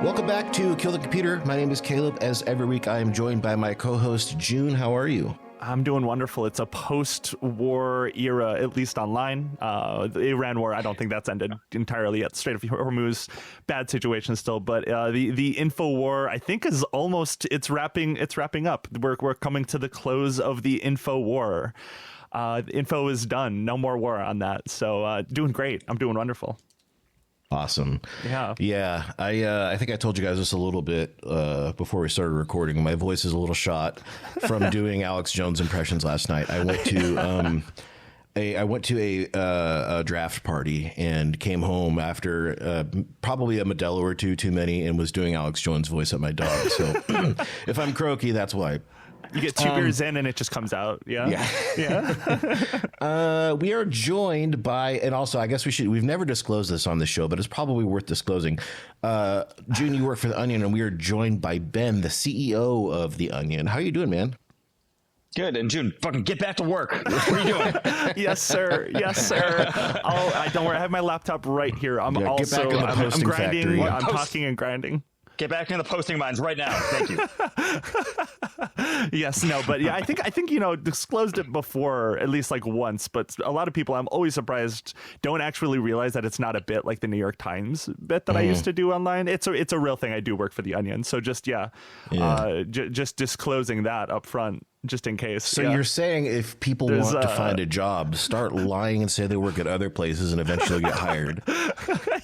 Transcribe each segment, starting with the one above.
Welcome back to Kill the Computer. My name is Caleb. As every week, I am joined by my co-host, June. How are you? I'm doing wonderful. It's a post-war era, at least online. The Iran war, I don't think that's ended entirely yet. Strait of Hormuz, bad situation still. But the info war, I think, is almost wrapping up. We're coming to the close of the info war. Info is done. No more war on that. So doing great. I'm doing wonderful. Awesome. Yeah. I think I told you guys this a little bit before we started recording. My voice is a little shot from doing Alex Jones impressions last night. I went to a draft party and came home after probably a Modelo or two too many and was doing Alex Jones' voice at my dog. So if I'm croaky, that's why. You get two beers in and it just comes out. Yeah. We are joined by, and also I guess we've never disclosed this on the show, but it's probably worth disclosing. June, you work for The Onion, and we are joined by Ben, the CEO of The Onion. How are you doing, man? Good. And June, fucking get back to work. What are you doing? Yes, sir. I don't worry. I have my laptop right here. I'm grinding. Factory. I'm talking and grinding. Get back into the posting mines right now. Thank you. Yes, no, but yeah, I think disclosed it before at least like once, but a lot of people, I'm always surprised, don't actually realize that it's not a bit like the New York Times bit that I used to do online. It's a real thing. I do work for The Onion, so just just disclosing that up front, just in case. So you're saying if people want to find a job, start lying and say they work at other places and eventually get hired.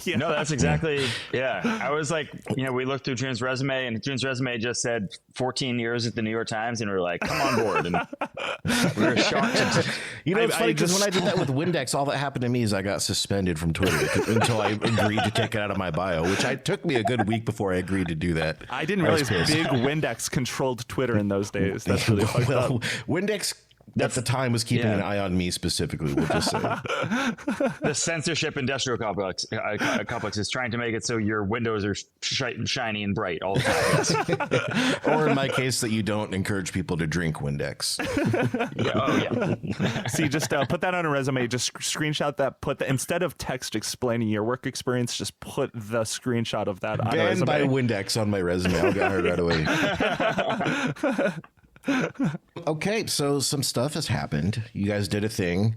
Yeah. No, that's exactly. Yeah. I was like, we looked through June's resume and June's resume just said 14 years at the New York Times. And we were like, come on board. And we were shocked. It's funny because when I did that with Windex, all that happened to me is I got suspended from Twitter until I agreed to take it out of my bio, which took me a good week before I agreed to do that. I didn't realize big Windex controlled Twitter in those days. That's really fucked up. Windex at the time was keeping an eye on me specifically, we'll just say. The censorship industrial complex is trying to make it so your windows are shiny and bright all the time. Or in my case, that you don't encourage people to drink Windex. See, just put that on a resume. Just screenshot that. Instead of text explaining your work experience, just put the screenshot of that on a resume. Banned by Windex on my resume. I'll get hired right away. Okay, so some stuff has happened. You guys did a thing.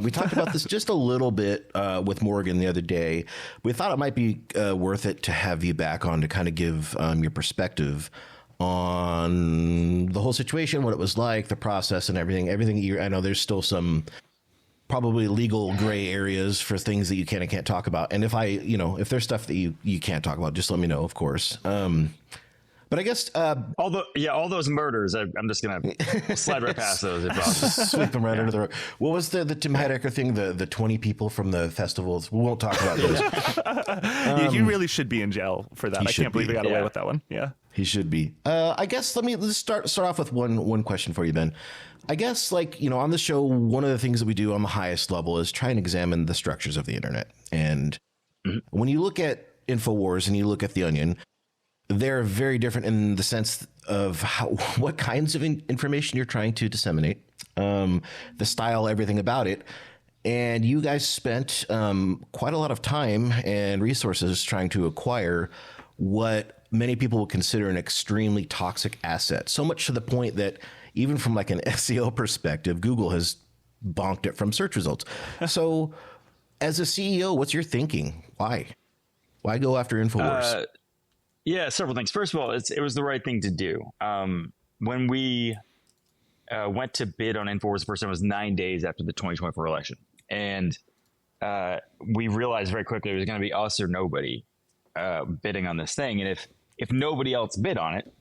We talked about this just a little bit with Morgan the other day. We thought it might be worth it to have you back on to kind of give your perspective on the whole situation, what it was like, the process and everything. I know there's still some probably legal gray areas for things that you can and can't talk about. And if there's stuff that you can't talk about, just let me know, of course. But I guess all those murders, I'm just gonna slide right past those. If possible. Sweep them right under the rug. What was the Tim Heidecker thing? The 20 people from the festivals. We won't talk about those. He really should be in jail for that. I can't believe he got away with that one. Yeah, he should be. I guess let's start off with one question for you, Ben. I guess on the show, one of the things that we do on the highest level is try and examine the structures of the internet. And when you look at Infowars and you look at The Onion, they're very different in the sense of what kinds of information you're trying to disseminate, the style, everything about it. And you guys spent quite a lot of time and resources trying to acquire what many people would consider an extremely toxic asset. So much to the point that even from like an SEO perspective, Google has bonked it from search results. So as a CEO, what's your thinking? Why go after Infowars? Yeah, several things. First of all, it was the right thing to do. When we went to bid on Infowars the first time, it was 9 days after the 2024 election. And we realized very quickly it was going to be us or nobody bidding on this thing. And if nobody else bid on it,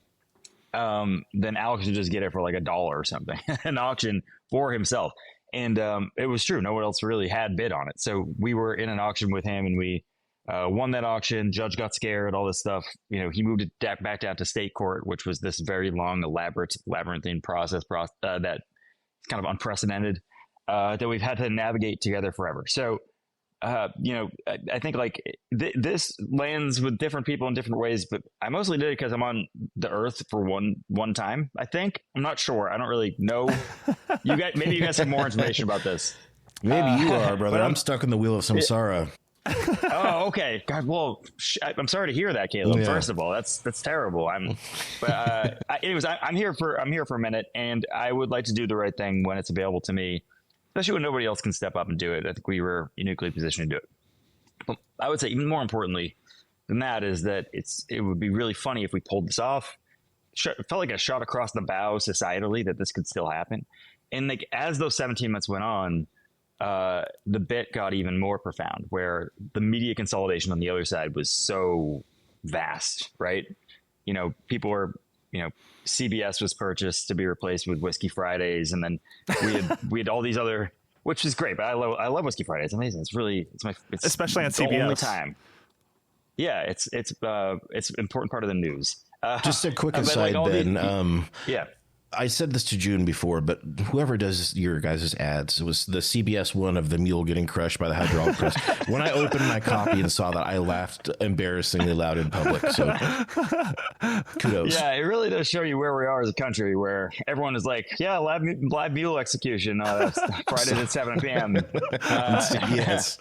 then Alex would just get it for like $1 or something, an auction for himself. And it was true. No one else really had bid on it. So we were in an auction with him and we won that auction. Judge got scared, all this stuff. He moved it back down to state court, which was this very long, elaborate, labyrinthine process that is kind of unprecedented, that we've had to navigate together forever. So, I think this lands with different people in different ways, but I mostly did it because I'm on the earth for one time. I think. I'm not sure. I don't really know. Maybe you guys have more information about this. Maybe you are, brother. I'm stuck in the wheel of samsara. Oh, okay. God, well, I'm sorry to hear that, Caleb. Yeah. First of all, that's terrible. Anyways, I'm here for a minute, and I would like to do the right thing when it's available to me, especially when nobody else can step up and do it. I think we were uniquely positioned to do it. But I would say even more importantly than that is that it would be really funny if we pulled this off. It felt like a shot across the bow societally that this could still happen. And like as those 17 months went on, the bit got even more profound, where the media consolidation on the other side was so vast, right? You know, people were, CBS was purchased to be replaced with Whiskey Fridays, and then we had all these other, which is great. But I love Whiskey Fridays. It's amazing. It's especially on CBS. Only time. Yeah, it's an important part of the news. Just a quick aside, Ben. Yeah. I said this to June before, but whoever does your guys' ads, it was the CBS one of the mule getting crushed by the hydraulic press. When I opened my copy and saw that, I laughed embarrassingly loud in public. So kudos. Yeah, it really does show you where we are as a country, where everyone is like, yeah, live mule execution. That's Friday at 7 p.m. Yes.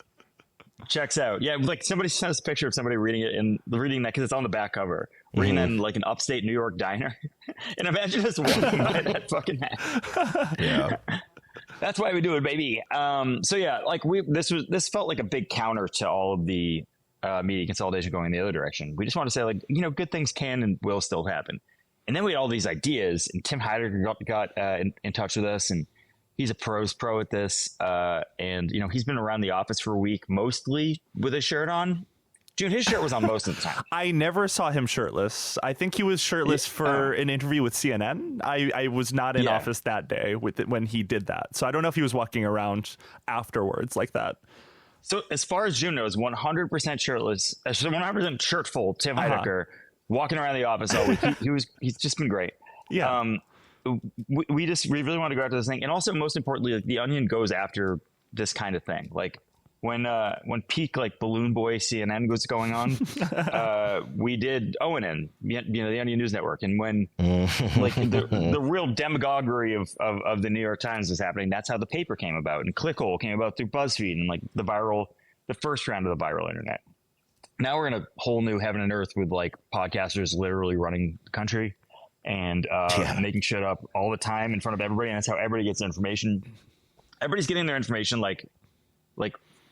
Checks out. Yeah, like somebody sent us a picture of somebody reading that because it's on the back cover. Reading that in like an upstate New York diner. And imagine just walking by that fucking hat. Yeah. That's why we do it, baby. So yeah, like this felt like a big counter to all of the media consolidation going in the other direction. We just want to say, like, good things can and will still happen. And then we had all these ideas, and Tim Heidecker got in touch with us, and he's a pro at this. And, he's been around the office for a week, mostly with his shirt on. June, his shirt was on most of the time. I never saw him shirtless. I think he was shirtless for an interview with CNN. I was not in office that day when he did that. So I don't know if he was walking around afterwards like that. So as far as June knows, 100% shirtless, 100% shirtful Tim Heidecker walking around the office all week. He's just been great. Yeah. We really want to go after this thing. And also, most importantly, like, the Onion goes after this kind of thing. Like when peak like Balloon Boy CNN was going on, we did ONN, the Onion News Network. And when like the real demagoguery of the New York Times was happening, that's how the paper came about. And Clickhole came about through BuzzFeed and like the first round of the viral internet. Now we're in a whole new heaven and earth with like podcasters literally running the country and making shit up all the time in front of everybody. And that's how everybody gets information. Everybody's getting their information like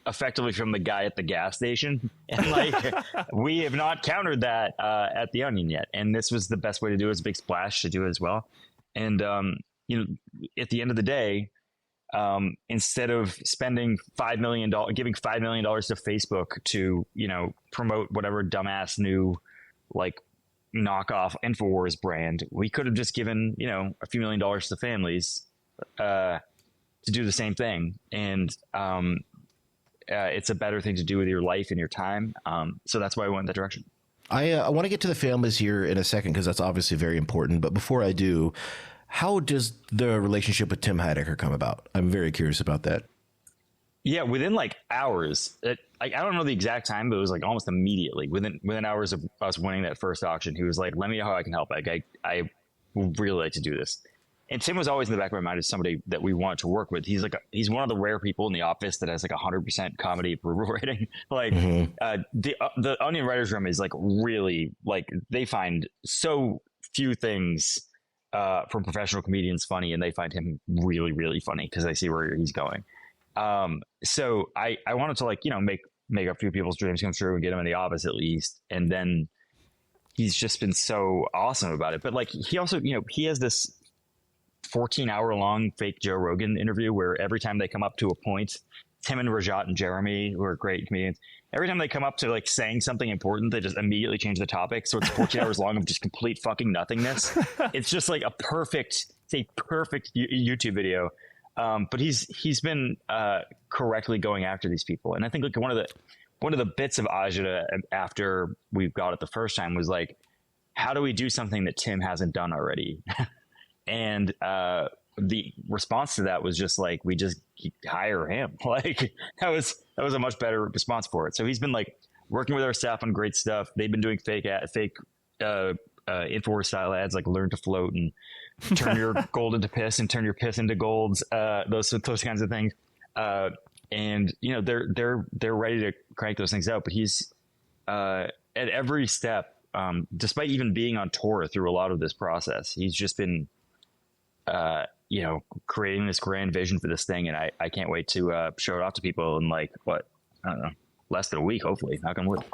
effectively from the guy at the gas station. And like, we have not countered that at the Onion yet. And this was the best way to do it. It's a big splash to do it as well. And, at the end of the day, instead of spending giving $5 million to Facebook to, promote whatever dumbass new, like, knockoff Infowars brand, we could have just given, a few $1 million to families to do the same thing. And, it's a better thing to do with your life and your time. So that's why I went in that direction. I want to get to the families here in a second, because that's obviously very important. But before I do, how does the relationship with Tim Heidecker come about? I'm very curious about that. Yeah, within like hours. I don't know the exact time, but it was like almost immediately. Within hours of us winning that first auction, he was like, "Let me know how I can help. Like, I would really like to do this." And Tim was always in the back of my mind as somebody that we want to work with. He's one of the rare people in the office that has like 100% comedy approval rating. Like the Onion writers room is like really like, they find so few things from professional comedians funny, and they find him really, really funny because they see where he's going. So I wanted to like, make a few people's dreams come true and get him in the office at least. And then he's just been so awesome about it. But like, he also, he has this 14-hour-long fake Joe Rogan interview where every time they come up to a point, Tim and Rajat and Jeremy, who are great comedians, every time they come up to like saying something important, they just immediately change the topic. So it's 14 hours long of just complete fucking nothingness. It's just like a perfect YouTube video. But he's been correctly going after these people. And I think like one of the bits of agita after we got it the first time was like, how do we do something that Tim hasn't done already? And the response to that was just like, we just hire him. Like that was a much better response for it. So he's been like working with our staff on great stuff. They've been doing fake Infowars style ads, like learn to float and turn your gold into piss and turn your piss into golds. Those kinds of things. and they're ready to crank those things out. But he's at every step, despite even being on tour through a lot of this process, he's just been creating this grand vision for this thing, and I can't wait to show it off to people in I don't know, less than a week, hopefully. Knock on wood.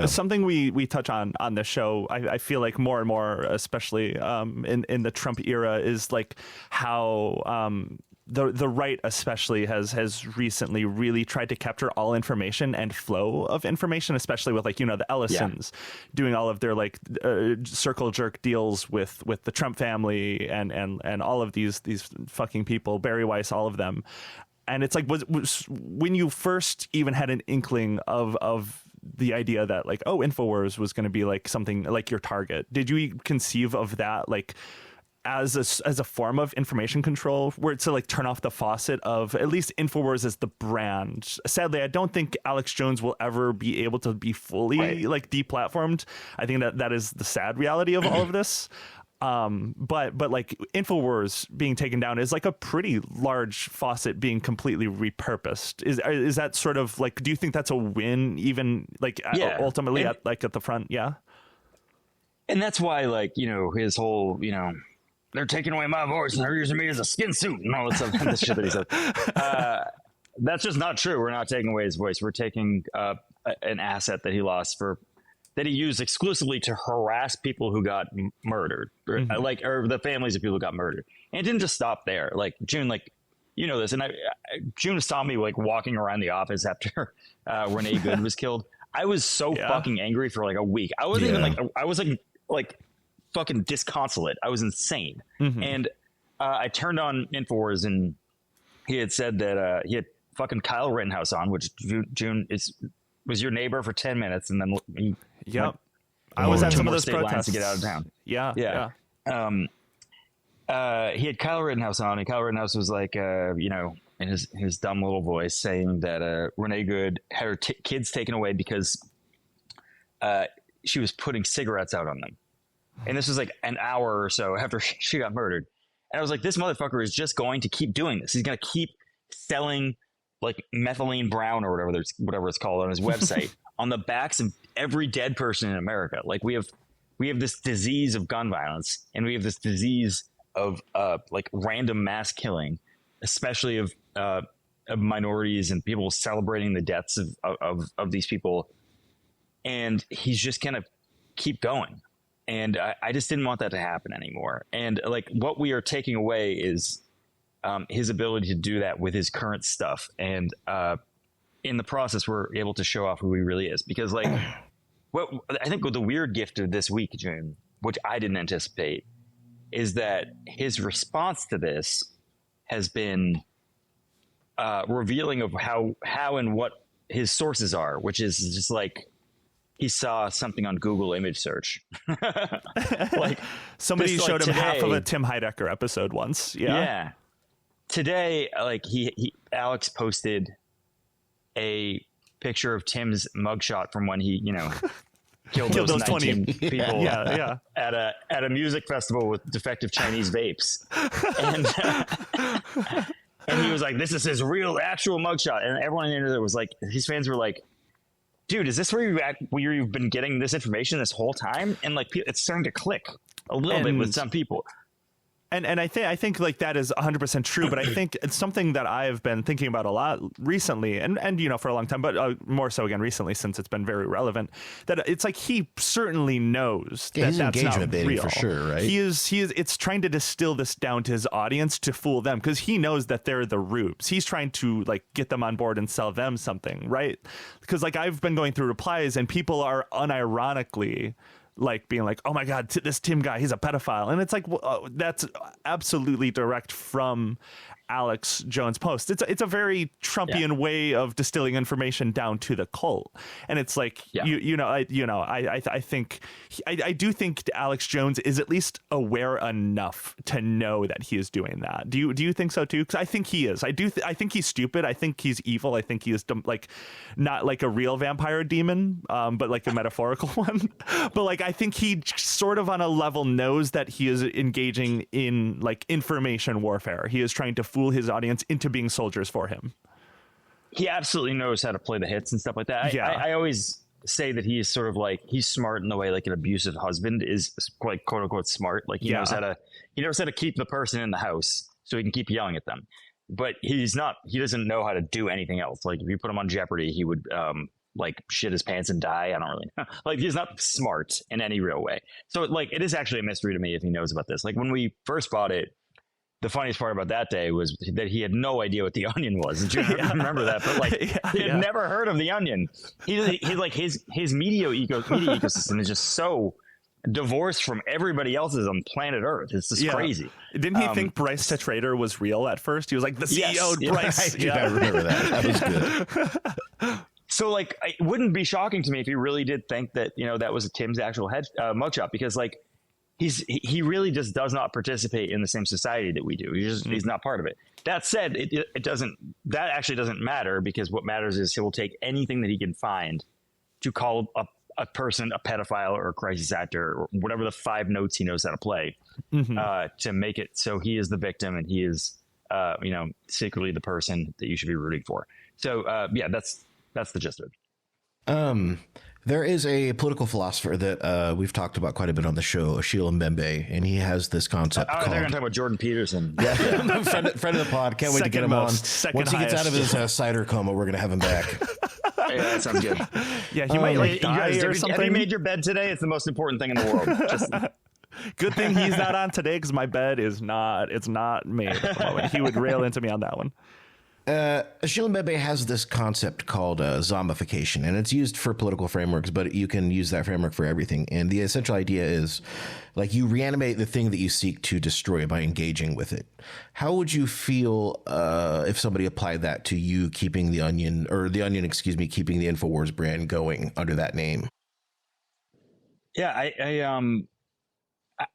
Something we touch on this show, I feel like more and more, especially in the Trump era, is like how the right especially has recently really tried to capture all information and flow of information, especially with the Ellisons doing all of their circle jerk deals with the Trump family and all of these fucking people, Barry Weiss, all of them. And it's like, was when you first even had an inkling of the idea that Infowars was going to be something like your target, did you conceive of that as a form of information control, where it's to turn off the faucet of at least Infowars as the brand? Sadly, I don't think Alex Jones will ever be able to be fully deplatformed. I think that is the sad reality of all of this. But Infowars being taken down is a pretty large faucet being completely repurposed. Is that sort of do you think that's a win even ultimately at the front? Yeah. And that's why his whole, they're taking away my voice and they're using me as a skin suit and all that stuff. This shit that he said. That's just not true. We're not taking away his voice. We're taking an asset that he lost that he used exclusively to harass people who got murdered, or the families of people who got murdered. And it didn't just stop there. June, this, and June saw me walking around the office after Renee Good was killed. I was so fucking angry for a week. I wasn't even I was fucking disconsolate. I was insane. Mm-hmm. And I turned on Infowars, and he had said that he had fucking Kyle Rittenhouse on, which June was your neighbor for 10 minutes, and then he I was at some of those protests to get out of town. Yeah. He had Kyle Rittenhouse on, and Kyle Rittenhouse was in his dumb little voice saying that Renee Good had her kids taken away because she was putting cigarettes out on them. And this was an hour or so after she got murdered. And I was like, this motherfucker is just going to keep doing this. He's going to keep selling methylene brown or whatever it's called on his website on the backs of every dead person in America. We have this disease of gun violence, and we have this disease of random mass killing, especially of minorities and people celebrating the deaths of these people. And he's just going to keep going. And I just didn't want that to happen anymore. And what we are taking away is his ability to do that with his current stuff. And in the process, we're able to show off who he really is. Because I think the weird gift of this week, June, which I didn't anticipate, is that his response to this has been revealing of how and what his sources are, which is just he saw something on Google image search. Somebody showed him half of a Tim Heidecker episode once. Yeah. Today, Alex posted a picture of Tim's mugshot from when he, killed those 19 people at a music festival with defective Chinese vapes. And he was like, this is his real actual mugshot. And everyone in the internet was his fans were like, dude, is this where you've been getting this information this whole time? And it's starting to click a little bit with some people. And I think that is 100% true, but I think it's something that I've been thinking about a lot recently, and for a long time, but more so again recently since it's been very relevant. That it's he certainly knows that he's that's engagement not real for sure, right? He is. It's trying to distill this down to his audience to fool them because he knows that they're the rubes. He's trying to get them on board and sell them something, right? Because I've been going through replies and people are unironically being oh my God, this Tim guy, he's a pedophile. And it's that's absolutely direct from Alex Jones' post. It's a very Trumpian way of distilling information down to the cult. And it's I do think Alex Jones is at least aware enough to know that he is doing that. Do you think so too? Because I think he is. I think he's stupid. I think he's evil. I think he is not a real vampire demon, but a metaphorical one. But I think he sort of on a level knows that he is engaging in information warfare. He is trying to fool his audience into being soldiers for him. he absolutely knows how to play the hits and stuff like that. Yeah. I always say that he is sort of like, he's smart in the way like an abusive husband is quite quote unquote smart. Like he knows how to keep the person in the house so he can keep yelling at them. But he doesn't know how to do anything else. Like if you put him on Jeopardy, he would like shit his pants and die. I don't really know. Like he's not smart in any real way. So like it is actually a mystery to me if he knows about this. Like when we first bought it, the funniest part about that day was that he had no idea what the Onion was. Did you remember that? But like he had never heard of the Onion. He like his media ecosystem is just so divorced from everybody else's on planet Earth. It's just crazy. Didn't he think Bryce Tetrader was real at first? He was like the CEO Bryce. I remember that. That was good. So like it wouldn't be shocking to me if he really did think that, you know, that was Tim's actual mugshot, because like he really just does not participate in the same society that we do. He's not part of it. That said, that actually doesn't matter, because what matters is he will take anything that he can find to call a person a pedophile or a crisis actor or whatever the 5 notes he knows how to play, to make it so he is the victim and he is, you know, secretly the person that you should be rooting for. So that's the gist of it. There is a political philosopher that we've talked about quite a bit on the show, Achille Mbembe, and he has this concept called... They're going to talk about Jordan Peterson. Yeah. friend of the pod. Can't wait to get him on. Once he gets out of his cider coma, we're going to have him back. Yeah, that sounds good. Yeah, he might like die or something. Have you made your bed today? It's the most important thing in the world. Just... Good thing he's not on today, because my bed is not made at the moment. He would rail into me on that one. Achille Mbembe has this concept called zombification, and it's used for political frameworks, but you can use that framework for everything. And the essential idea is, like, you reanimate the thing that you seek to destroy by engaging with it. How would you feel if somebody applied that to you keeping the Onion, keeping the Infowars brand going under that name? Yeah,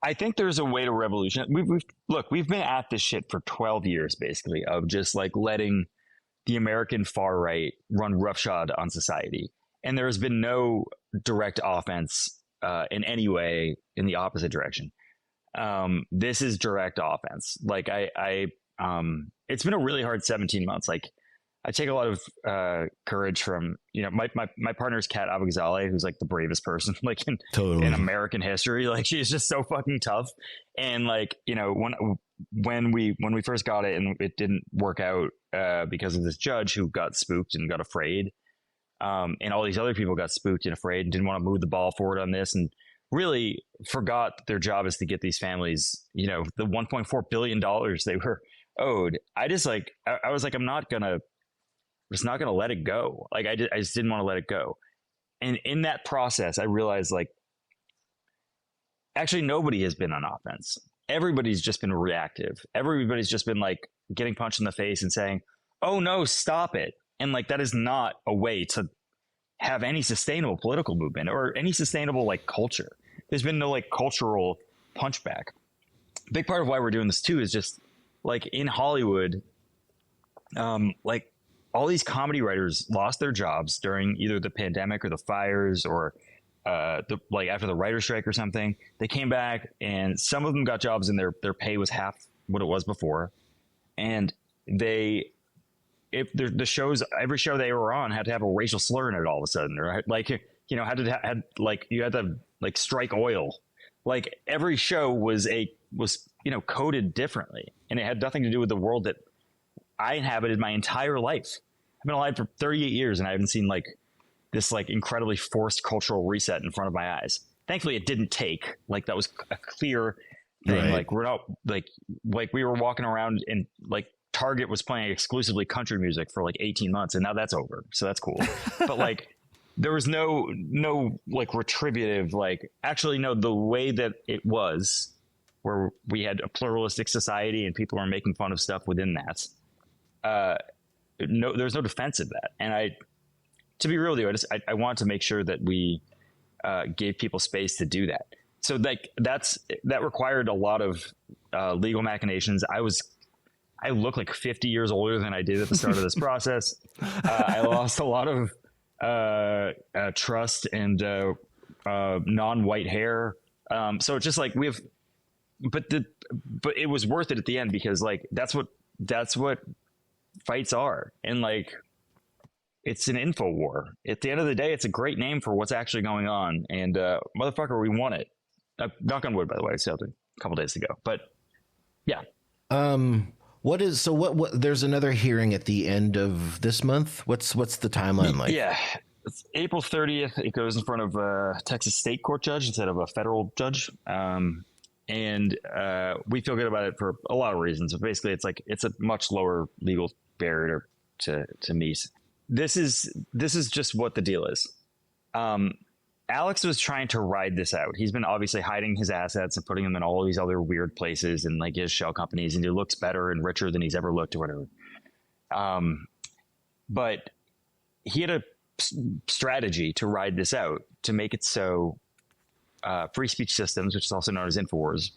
I think there's a way to revolution. We've been at this shit for 12 years, basically, of just like letting the American far right run roughshod on society. And there has been no direct offense in any way in the opposite direction. This is direct offense. Like it's been a really hard 17 months. Like I take a lot of courage from, you know, my partner's Kat Abagzale, who's like the bravest person like in American history. Like she's just so fucking tough. And like, you know, when we first got it and it didn't work out because of this judge who got spooked and got afraid, and all these other people got spooked and afraid and didn't want to move the ball forward on this, and really forgot that their job is to get these families, you know, the $1.4 billion they were owed. I was like, I'm just not going to let it go. Like I just didn't want to let it go. And in that process, I realized like, actually nobody has been on offense. Everybody's just been reactive. Everybody's just been like getting punched in the face and saying, oh no, stop it. And like, that is not a way to have any sustainable political movement or any sustainable like culture. There's been no like cultural punchback. Big part of why we're doing this too is just like in Hollywood, like, all these comedy writers lost their jobs during either the pandemic or the fires or like after the writer's strike or something. They came back and some of them got jobs and their pay was half what it was before. And every show they were on had to have a racial slur in it all of a sudden, or like, you know, you had to like strike oil. Like every show was you know, coded differently, and it had nothing to do with the world that I inhabited my entire life. I've been alive for 38 years and I haven't seen like this like incredibly forced cultural reset in front of my eyes. Thankfully it didn't take, like that was a clear thing. Right. Like we're not like we were walking around and like Target was playing exclusively country music for like 18 months and now that's over. So that's cool. But like there was no like retributive, like actually no, the way that it was where we had a pluralistic society and people were making fun of stuff within that. No, there's no defense of that. And to be real with you, I want to make sure that we gave people space to do that. So like that required a lot of legal machinations. I look like 50 years older than I did at the start of this process. I lost a lot of trust and non-white hair. So it's just like but it was worth it at the end, because like that's what fights are. And like it's an info war. At the end of the day, it's a great name for what's actually going on. And motherfucker, we won it. Knock on wood, by the way. I sailed it a couple days ago. But yeah. What there's another hearing at the end of this month. What's the timeline like? Yeah. It's April 30th. It goes in front of a Texas state court judge instead of a federal judge. And we feel good about it for a lot of reasons. But basically, it's a much lower legal barrier to meet. This is just what the deal is. Alex was trying to ride this out. He's been obviously hiding his assets and putting them in all these other weird places and like his shell companies, and he looks better and richer than he's ever looked or whatever. But he had a strategy to ride this out to make it so Free Speech Systems, which is also known as Infowars,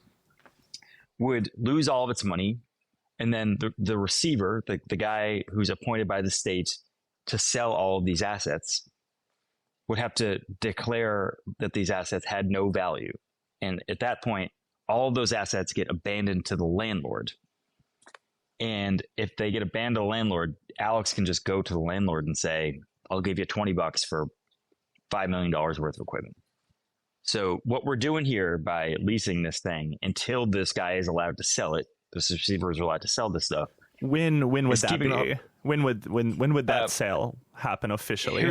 would lose all of its money, and then the receiver, the guy who's appointed by the state to sell all of these assets, would have to declare that these assets had no value. And at that point, all of those assets get abandoned to the landlord. And if they get abandoned to the landlord, Alex can just go to the landlord and say, I'll give you $20 for $5 million worth of equipment. So what we're doing here by leasing this thing until this guy is allowed to sell it, the receivers are allowed to sell this stuff. When would that be? When would that sale happen officially?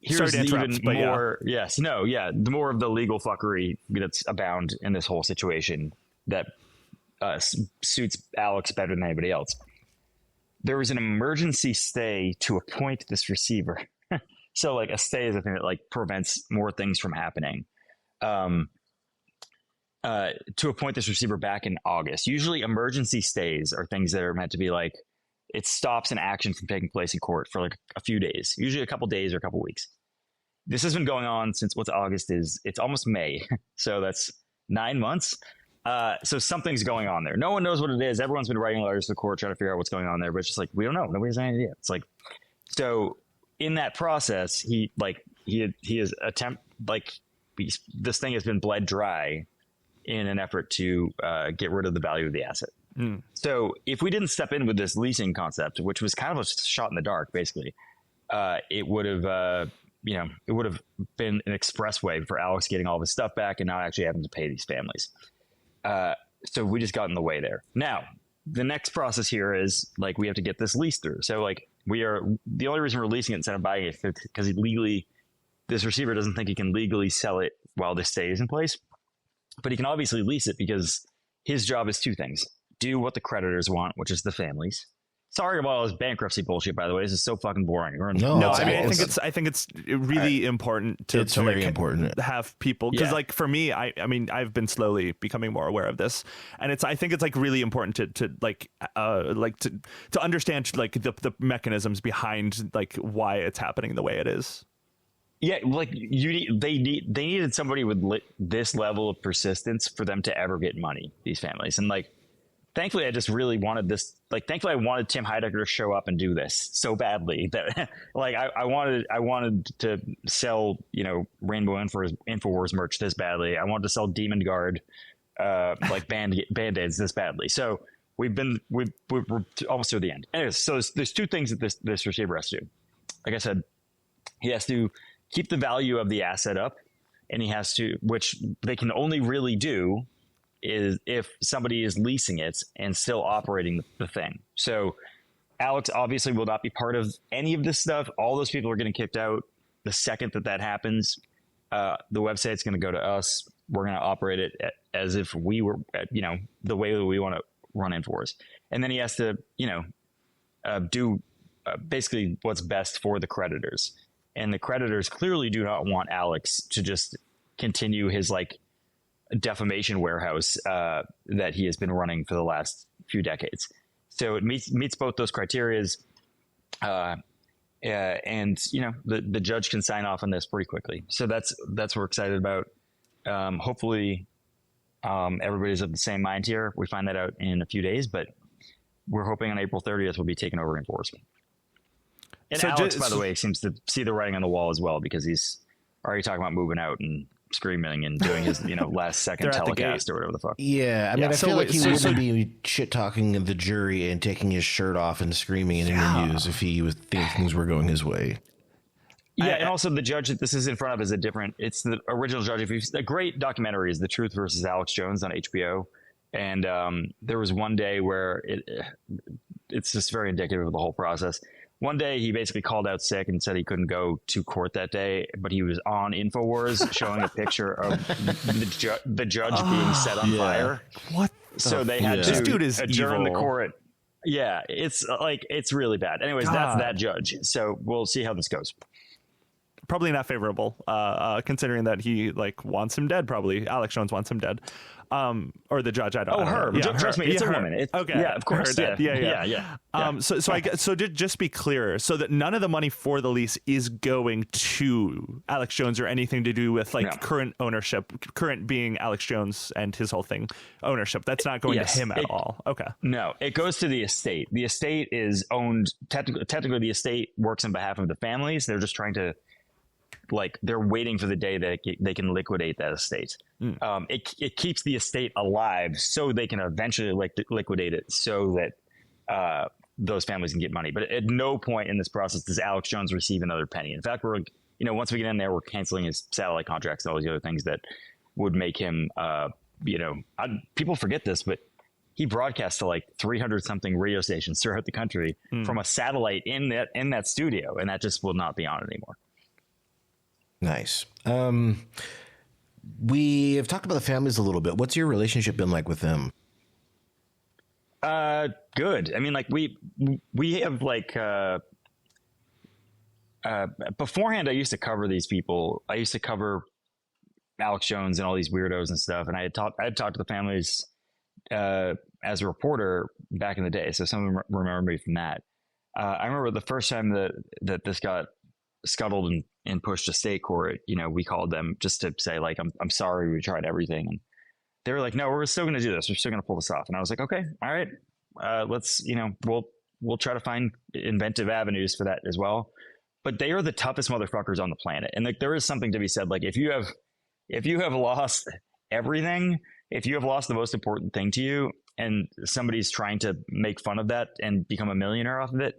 Here's even more. Yeah. Yes. No. Yeah. The more of the legal fuckery that's abound in this whole situation that suits Alex better than anybody else. There was an emergency stay to appoint this receiver. So like a stay is a thing that like prevents more things from happening. To appoint this receiver back in August. Usually emergency stays are things that are meant to be like, it stops an action from taking place in court for like a few days, usually a couple days or a couple weeks. This has been going on since what's August is, it's almost May. So that's 9 months. So something's going on there. No one knows what it is. Everyone's been writing letters to the court trying to figure out what's going on there, but it's just like, we don't know. Nobody has any idea. It's like, so in that process, he has this thing has been bled dry in an effort to get rid of the value of the asset. So if we didn't step in with this leasing concept, which was kind of a shot in the dark, basically, it would have, it would have been an expressway for Alex getting all of his stuff back and not actually having to pay these families. So we just got in the way there. Now, the next process here is like, we have to get this lease through. So like the only reason we're leasing it instead of buying it because this receiver doesn't think he can legally sell it while this stay is in place, but he can obviously lease it because his job is two things: do what the creditors want, which is the families. Sorry about all this bankruptcy bullshit, by the way. This is so fucking boring. I think it's really important to very important have people, because like for me, I mean I've been slowly becoming more aware of this, and I think it's like really important to understand like the mechanisms behind like why it's happening the way it is. Yeah, like they needed somebody with this level of persistence for them to ever get money, these families. And like, thankfully, I just really wanted this. Like, thankfully, I wanted Tim Heidecker to show up and do this so badly that, like, I wanted to sell, Rainbow Infowars merch this badly. I wanted to sell Demon Guard, like band-aids this badly. So we're almost to the end. Anyways, so there's two things that this receiver has to do. Like I said, he has to keep the value of the asset up, and he has to, which they can only really do is if somebody is leasing it and still operating the thing. So Alex obviously will not be part of any of this stuff. All those people are getting kicked out. The second that happens, the website's going to go to us. We're going to operate it as if we were, the way that we want to run Infowars. And then he has to, do basically what's best for the creditors. And the creditors clearly do not want Alex to just continue his like defamation warehouse that he has been running for the last few decades. So it meets both those criterias. And the judge can sign off on this pretty quickly. So that's what we're excited about. Hopefully everybody's of the same mind here. We find that out in a few days, but we're hoping on April 30th we'll be taking over enforcement. And so Alex, by the way, seems to see the writing on the wall as well, because he's already talking about moving out and screaming and doing his, last second telecast or whatever the fuck. Yeah, I mean, I feel like he wouldn't be shit talking the jury and taking his shirt off and screaming in interviews if he was thinking things were going his way. Yeah, and also the judge that this is in front of is it's the original judge. A great documentary is The Truth versus Alex Jones on HBO. And there was one day where it's just very indicative of the whole process. One day he basically called out sick and said he couldn't go to court that day, but he was on Infowars showing a picture of the judge being set on fire. What? So they had to adjourn the court. Yeah, it's really bad. Anyways, that's that judge. So we'll see how this goes. Probably not favorable, considering that he wants him dead. Probably Alex Jones wants him dead, or the judge. I don't. Oh, her. Yeah, trust me, it's a woman. Okay. Yeah, of course. Yeah. So just be clear, so that none of the money for the lease is going to Alex Jones or anything to do with current ownership. Current being Alex Jones and his whole thing ownership. That's not going to him at all. Okay. No, it goes to the estate. The estate is owned. Technically, the estate works on behalf of the families. They're just trying to. They're waiting for the day that they can liquidate that estate. It keeps the estate alive so they can eventually liquidate it so that those families can get money. But at no point in this process does Alex Jones receive another penny. In fact, we're once we get in there, we're canceling his satellite contracts and all these other things that would make him people forget this, but he broadcasts to 300 something radio stations throughout the country from a satellite in that studio, and that just will not be on anymore. Nice. We have talked about the families a little bit. What's your relationship been like with them? Good. I mean, we have beforehand, I used to cover these people. I used to cover Alex Jones and all these weirdos and stuff. And I had talked to the families, as a reporter back in the day. So some of them remember me from that. I remember the first time that this got scuttled and pushed to state court, we called them just to say I'm sorry, we tried everything. And they were like, no, we're still going to do this. We're still going to pull this off. And I was like, okay, all right. Let's, we'll try to find inventive avenues for that as well. But they are the toughest motherfuckers on the planet. And there is something to be said. If you have lost everything, if you have lost the most important thing to you and somebody's trying to make fun of that and become a millionaire off of it,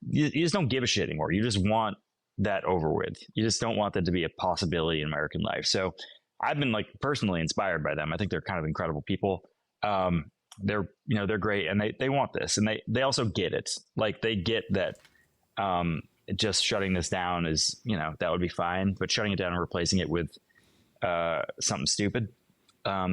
you just don't give a shit anymore. You just want that over with. You just don't want that to be a possibility in American life. So I've been personally inspired by them. I think they're kind of incredible people. They're great, and they want this, and they also get it. They get that just shutting this down is, that would be fine, but shutting it down and replacing it with something stupid. A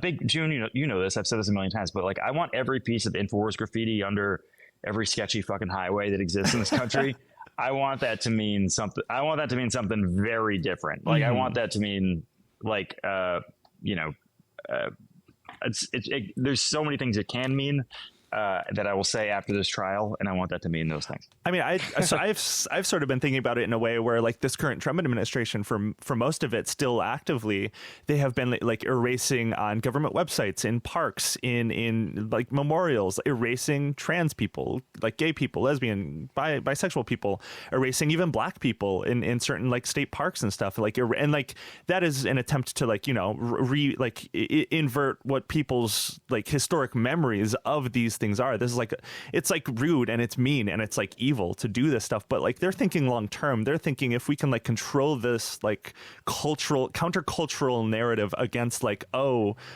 big June, you know this, I've said this a million times, but I want every piece of Infowars graffiti under every sketchy fucking highway that exists in this country. I want that to mean something. I want that to mean something very different. I want that to mean there's so many things it can mean that I will say after this trial, and I want that to mean those things. I mean, I've sort of been thinking about it in a way where this current Trump administration, for most of it, still actively, they have been erasing on government websites, in parks, in memorials, erasing trans people, gay people, lesbian, bisexual people, erasing even black people in certain state parks and stuff. That is an attempt to invert what people's historic memories of these things are. This is it's rude and it's mean and it's evil to do this stuff, but they're thinking long term. They're thinking if we can control this countercultural narrative against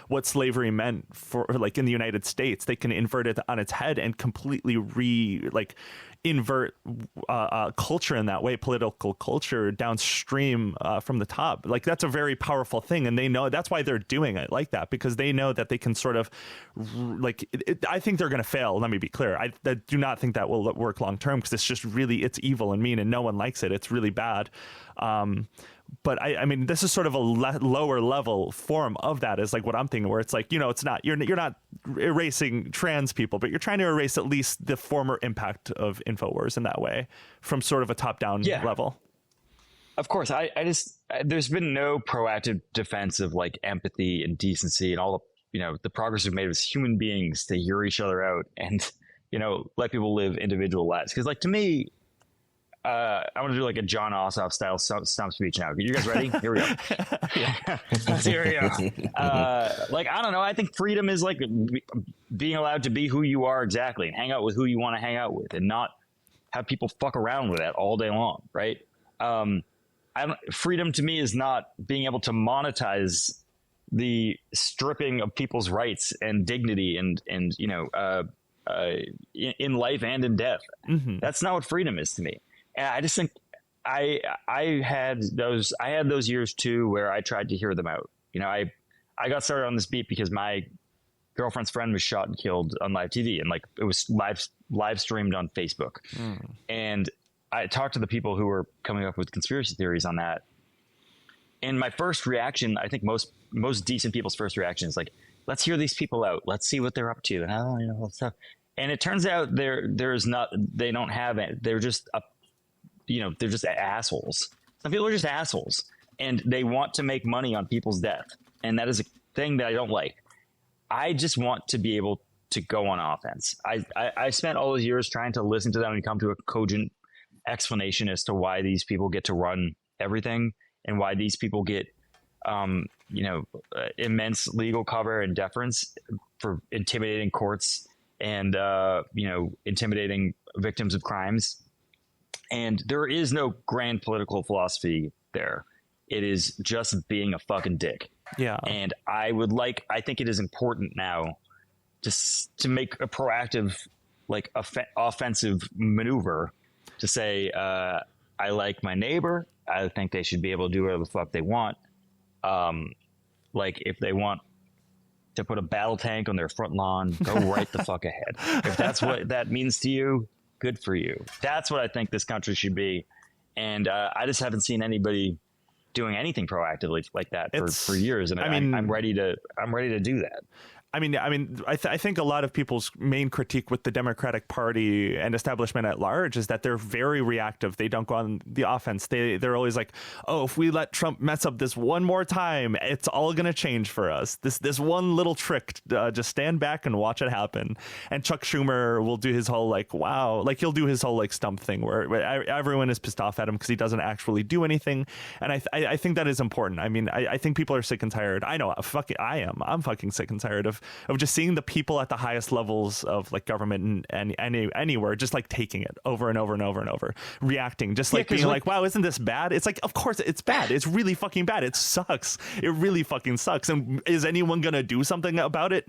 what slavery meant for in the United States, they can invert it on its head and completely invert culture in that way, political culture downstream from the top. That's a very powerful thing, and they know that's why they're doing it like that, because they know that they can sort of I think they're going to fail. Let me be clear. I do not think that will work long term, because it's just it's evil and mean and no one likes it. It's really bad. But I mean, this is sort of a lower level form of that, is what I'm thinking, where it's it's not, you're not erasing trans people, but you're trying to erase at least the former impact of Infowars in that way, from sort of a top down level. Of course, there's been no proactive defense of empathy and decency and all the progress we've made as human beings to hear each other out and let people live individual lives. Because to me, I want to do like a John Ossoff style stump speech now. You guys ready? Here we go. Here we go. Like, I don't know. I think freedom is like being allowed to be who you are exactly and hang out with who you want to hang out with and not have people fuck around with that all day long. Right. Freedom to me is not being able to monetize the stripping of people's rights and dignity and you know, in life and in death. Mm-hmm. That's not what freedom is to me. And I just think I had those years too where I tried to hear them out. You know, I got started on this beat because my girlfriend's friend was shot and killed on live TV, and like it was live streamed on Facebook. And I talked to the people who were coming up with conspiracy theories on that. And my first reaction, I think most decent people's first reaction is like, let's hear these people out. Let's see what they're up to and how, you know, all that stuff. And it turns out they don't have it. They're just they're just assholes. Some people are just assholes, and they want to make money on people's death. And that is a thing that I don't like. I just want to be able to go on offense. I spent all those years trying to listen to them and come to a cogent explanation as to why these people get to run everything and why these people get, immense legal cover and deference for intimidating courts and, intimidating victims of crimes. And there is no grand political philosophy there. It is just being a fucking dick. Yeah. And I think it is important now to make a proactive, like offensive maneuver to say, I like my neighbor. I think they should be able to do whatever the fuck they want. Like if they want to put a battle tank on their front lawn, go right the fuck ahead. If that's what that means to you, good for you. That's what I think this country should be. And I just haven't seen anybody doing anything proactively like that for years. And I'm ready to do that. I think a lot of people's main critique with the Democratic Party and establishment at large is that they're very reactive. They don't go on the offense. They're always like, oh, if we let Trump mess up this one more time, it's all going to change for us. This one little trick, just stand back and watch it happen. And Chuck Schumer will do his whole he'll do his whole stump thing where everyone is pissed off at him because he doesn't actually do anything. And I think that is important. I think people are sick and tired. I know, I am. I'm fucking sick and tired of just seeing the people at the highest levels of like government and anywhere just like taking it over and over and over and over, reacting, just like being like, wow, isn't this bad? It's like, of course it's bad. It's really fucking bad. It sucks. It really fucking sucks. And is anyone going to do something about it?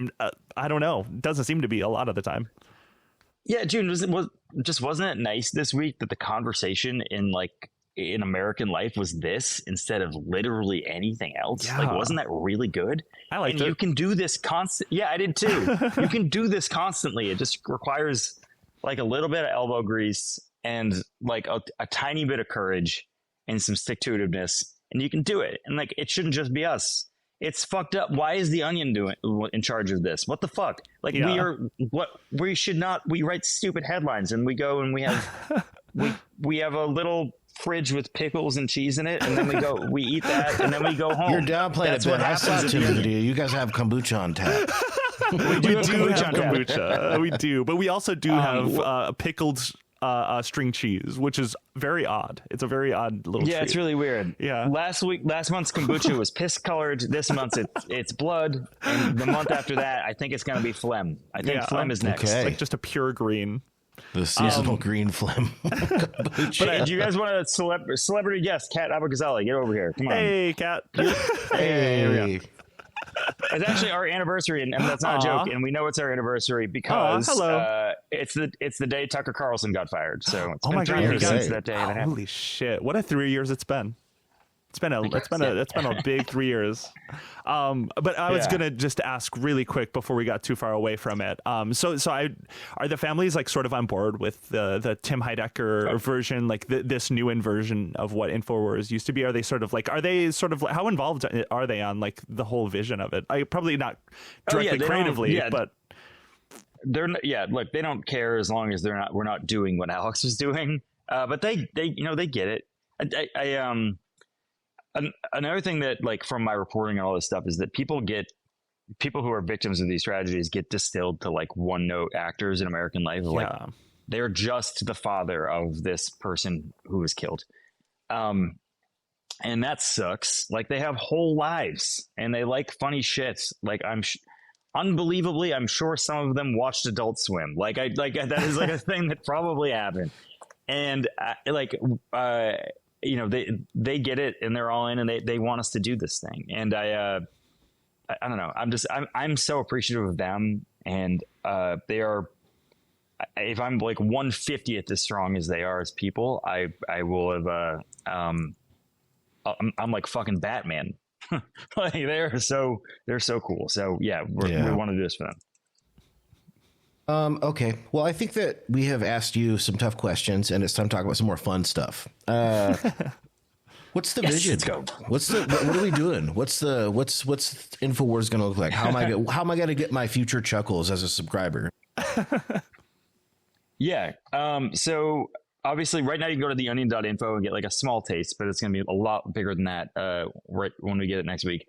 I don't know. It doesn't seem to be a lot of the time. Yeah, June, wasn't it nice this week that the conversation in American life was this instead of literally anything else? Yeah. Like, wasn't that really good? I liked it. You can do this Yeah, I did too. You can do this constantly. It just requires like a little bit of elbow grease and like a tiny bit of courage and some stick-to-itiveness, and you can do it. And like, it shouldn't just be us. It's fucked up. Why is the Onion in charge of this? What the fuck? Like, we write stupid headlines and we go and we have we have a little fridge with pickles and cheese in it, and then we eat that, and then we go home. You're downplaying it, Ben. I saw Tim's video. You guys have kombucha on tap. We do have kombucha. We do, but we also do have pickled string cheese, which is very odd. It's a very odd little treat. It's really weird. Yeah. Last month's kombucha was piss colored. This month's it's blood, and the month after that, I think it's gonna be phlegm. I think phlegm is next. Okay. It's like just a pure green. The seasonal green phlegm. But do you guys want a celebrity guest? Kat Abou-Ghazali, get over here. Come on. Hey, Kat. Hey. It's actually our anniversary, and that's not a joke. And we know it's our anniversary because it's the day Tucker Carlson got fired. So it's been 3 years since that day. Holy shit! What a 3 years it's been. It's been a big 3 years. But I was gonna just ask really quick before we got too far away from it. So are the families like sort of on board with the Tim Heidecker version, like this new version of what Infowars used to be? Are they sort of how involved are they on like the whole vision of it? Probably not directly creatively, but they don't care as long as we're not doing what Alex was doing. But they get it. Another thing that, like, from my reporting and all this stuff is that people who are victims of these tragedies get distilled to like one note actors in American life. Like, They're just the father of this person who was killed. And that sucks. Like, they have whole lives and they like funny shit. Like, unbelievably, I'm sure some of them watched Adult Swim. Like that is like a thing that probably happened. And you know, they get it and they're all in, and they want us to do this thing. And I don't know. I'm so appreciative of them. And they are, if I'm like 1/50th as strong as they are as people, I will have, I'm like fucking Batman. Like, they're so cool. So yeah, we want to do this for them. Okay. Well, I think that we have asked you some tough questions, and it's time to talk about some more fun stuff. What's the vision? Let's go. What are we doing? What's InfoWars going to look like? How am I going to get my future chuckles as a subscriber? Yeah. So obviously right now you can go to theonion.info and get like a small taste, but it's going to be a lot bigger than that right when we get it next week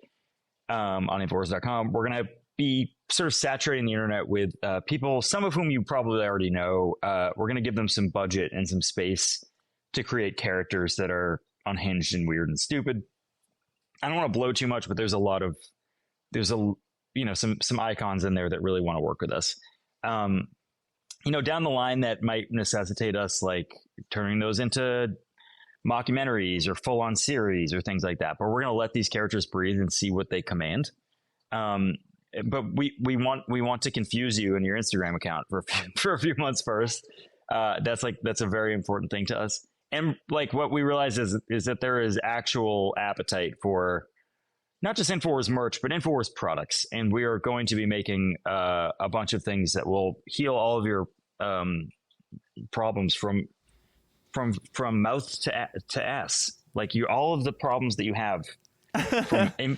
on Infowars.com. We're going to be sort of saturating the internet with people, some of whom you probably already know. We're going to give them some budget and some space to create characters that are unhinged and weird and stupid. I don't want to blow too much, but there's some icons in there that really want to work with us. Down the line, that might necessitate us like turning those into mockumentaries or full on series or things like that. But we're going to let these characters breathe and see what they command. But we want to confuse you in your Instagram account for a few months first. That's a very important thing to us. And like, what we realize is that there is actual appetite for not just Infowars merch, but Infowars products. And we are going to be making a bunch of things that will heal all of your problems from mouth to ass. Like, all of the problems that you have. Nothing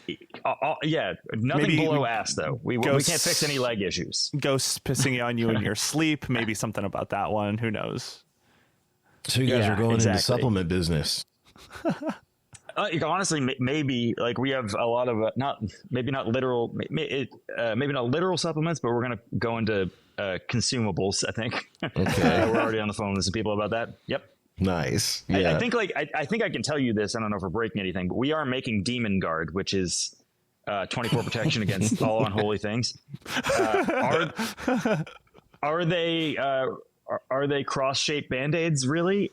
maybe below ass though. We can't fix any leg issues. Ghosts pissing on you in your sleep. Maybe something about that one. Who knows? So you guys are going into supplement business. Honestly, maybe like we have a lot of maybe not literal supplements, but we're going to go into consumables. I think. Okay. We're already on the phone with some people about that. Yep. Nice. Yeah. I think I can tell you this. I don't know if we're breaking anything, but we are making Demon Guard, which is 24 protection against all unholy things. Are they cross-shaped Band-Aids? Really?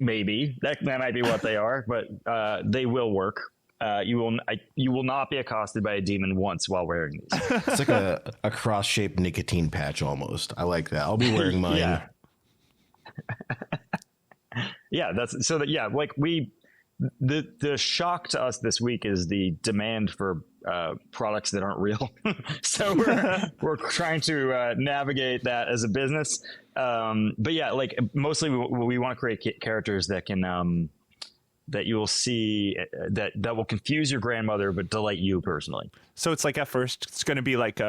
Maybe that might be what they are, but they will work. You will not be accosted by a demon once while wearing these. It's like a cross-shaped nicotine patch almost. I like that. I'll be wearing mine. Yeah. Yeah, the shock to us this week is the demand for products that aren't real. So we're trying to navigate that as a business. But yeah, like mostly we want to create characters that can that you will see that will confuse your grandmother but delight you personally. So it's like at first it's going to be like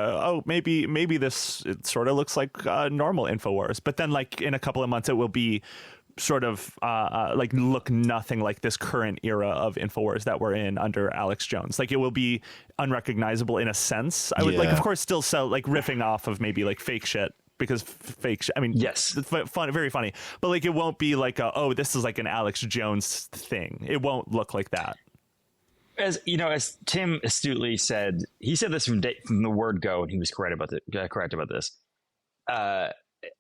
maybe this, it sort of looks like normal Infowars, but then like in a couple of months it will be sort of like look nothing like this current era of Infowars that we're in under Alex Jones. Like, it will be unrecognizable in a sense. I would like, of course, still sell like riffing off of maybe like fake shit, because I mean, yes, it's fun, very funny, but like it won't be like this is like an Alex Jones thing. It won't look like that. As you know, as Tim astutely said, he said this from the word go, and he was correct about this.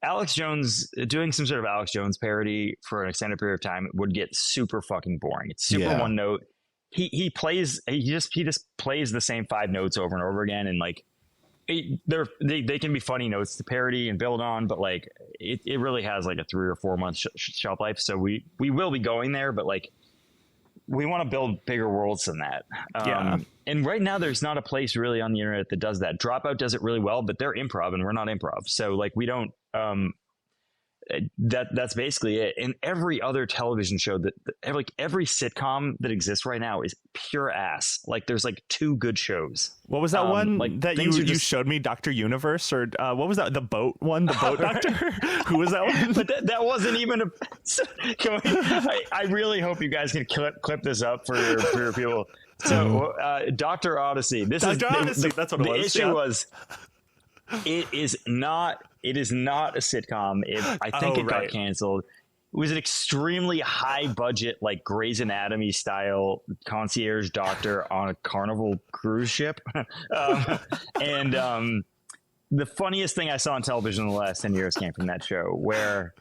Alex Jones doing some sort of Alex Jones parody for an extended period of time would get super fucking boring. It's super one note. He just plays the same 5 notes over and over again, and like they can be funny notes to parody and build on, but like it really has like a 3 or 4 month shelf life. So we will be going there, but like we want to build bigger worlds than that. And right now there's not a place really on the internet that does that. Dropout does it really well, but they're improv and we're not improv. So like we don't, that's basically it. And every other television show like every sitcom that exists right now is pure ass. Like there's like 2 good shows. What was that one like that you showed me, Dr. Universe, or what was that? The boat one, the boat doctor? Who was that one? But that wasn't even I really hope you guys can clip this up for your people. So Dr. Odyssey, that's what it was. The issue was It is not. It is not a sitcom. I think it got canceled. It was an extremely high budget, like Grey's Anatomy style concierge doctor on a Carnival cruise ship. The funniest thing I saw on television in the last 10 years came from that show, where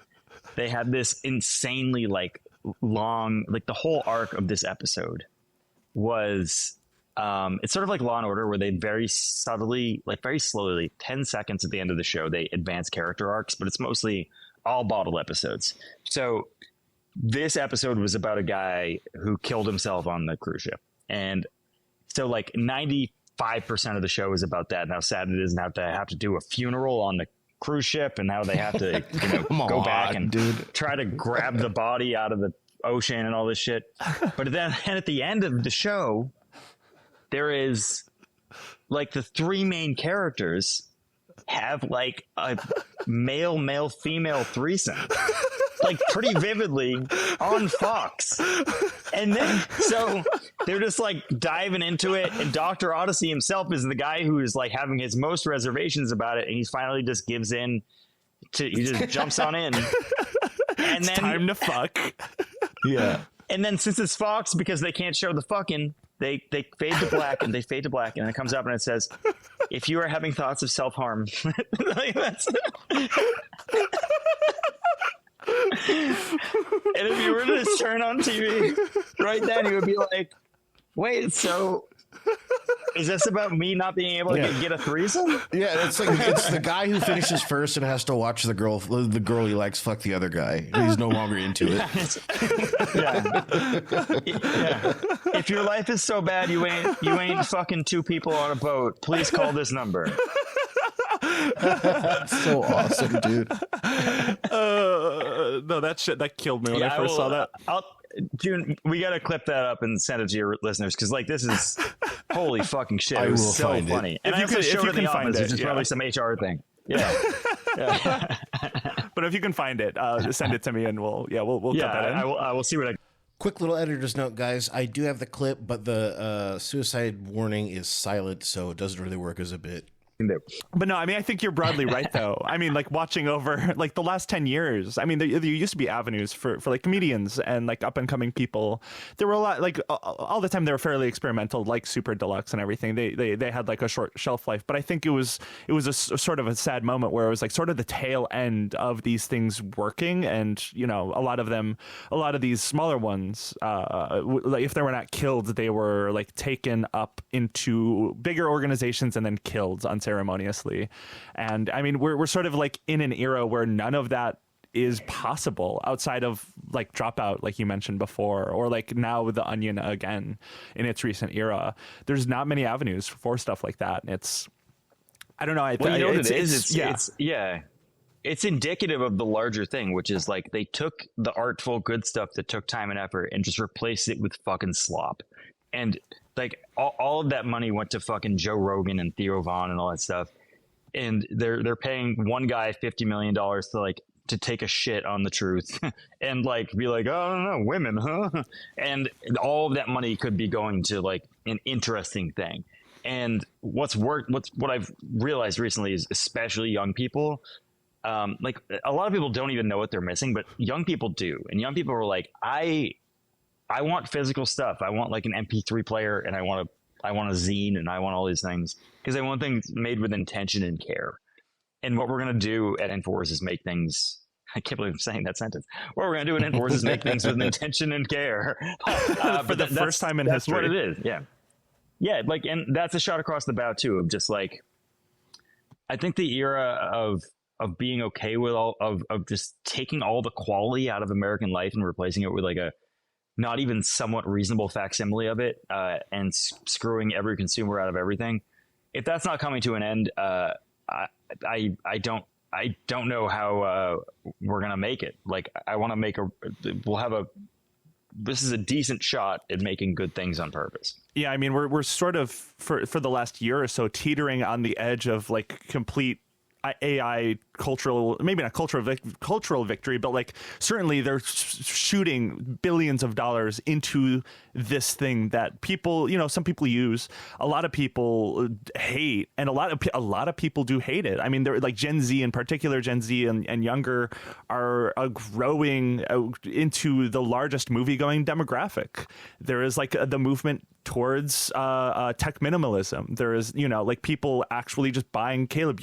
they had this insanely like long, like the whole arc of this episode was, it's sort of like Law and Order, where they very subtly, like very slowly, 10 seconds at the end of the show, they advance character arcs, but it's mostly all bottle episodes. So this episode was about a guy who killed himself on the cruise ship. And so like 95% of the show is about that, and how sad it is, and have to do a funeral on the cruise ship, and how they have to go back and try to grab the body out of the ocean and all this shit. But then at the end of the show, there is like the three main characters have like a male female threesome, like pretty vividly on Fox. And then so they're just like diving into it, and Dr. Odyssey himself is the guy who is like having his most reservations about it, and he finally just gives in he just jumps on in. And then time to fuck. Yeah. And then since it's Fox, because they can't show the fucking, they fade to black, and it comes up and it says, if you are having thoughts of self-harm, like that's and if you were to just turn on TV right then, you would be like, wait, so is this about me not being able to get a threesome? Yeah, it's like it's the guy who finishes first and has to watch the girl he likes fuck the other guy. He's no longer into it. Yeah. If your life is so bad you ain't fucking two people on a boat, please call this number. That's so awesome, dude. No, that killed me when I first saw that. Dude, we got to clip that up and send it to your listeners, because like this is holy fucking shit. I It was will so find funny. it. And If I you also showed it in can the find office, it, which is yeah. probably some HR thing. Yeah. But if you can find it, send it to me, and we'll cut that in. I will see what I. Quick little editor's note, guys. I do have the clip, but the suicide warning is silent, so it doesn't really work as a bit. But no, I mean, I think you're broadly right, though. I mean, like watching over like the last 10 years, I mean, there used to be avenues for like comedians and like up and coming people. There were a lot, like all the time they were fairly experimental, like Super Deluxe and everything. They had like a short shelf life, but I think it was a sort of a sad moment where it was like sort of the tail end of these things working. And, you know, a lot of these smaller ones, like if they were not killed, they were like taken up into bigger organizations and then killed unceremoniously. And I mean, we're sort of like in an era where none of that is possible outside of like Dropout, like you mentioned before, or like now with The Onion again in its recent era. There's not many avenues for stuff like that. It's, I don't know. You know what it is? It's indicative of the larger thing, which is like they took the artful good stuff that took time and effort and just replaced it with fucking slop. And like all of that money went to fucking Joe Rogan and Theo Von and all that stuff. And they're paying one guy $50 million to take a shit on the truth and like be like, oh, I don't know, women, huh? And all of that money could be going to like an interesting thing. And what I've realized recently is, especially young people, like a lot of people don't even know what they're missing, but young people do. And young people are like, I want physical stuff. I want like an MP3 player, and I want a zine, and I want all these things, because I want things made with intention and care. And what we're going to do at Infowars is make things. I can't believe I'm saying that sentence. What we're going to do at Infowars is make things with intention and care. For the first time in history. That's what it is. Yeah. Yeah. Like, and that's a shot across the bow too, of just like, I think the era of being okay with all of just taking all the quality out of American life and replacing it with like a not even somewhat reasonable facsimile of it, and screwing every consumer out of everything. If that's not coming to an end, I don't know how we're gonna make it. Like, I want to make this is a decent shot at making good things on purpose. Yeah, I mean, we're sort of for the last year or so teetering on the edge of like complete AI maybe not cultural victory, but like certainly they're shooting billions of dollars into this thing that people, some people use, a lot of people hate, and a lot of people do hate it. I mean, they're like Gen Z in particular, Gen Z and younger are growing into the largest movie-going demographic. There is like the movement towards tech minimalism. There is, like people actually just buying. Caleb,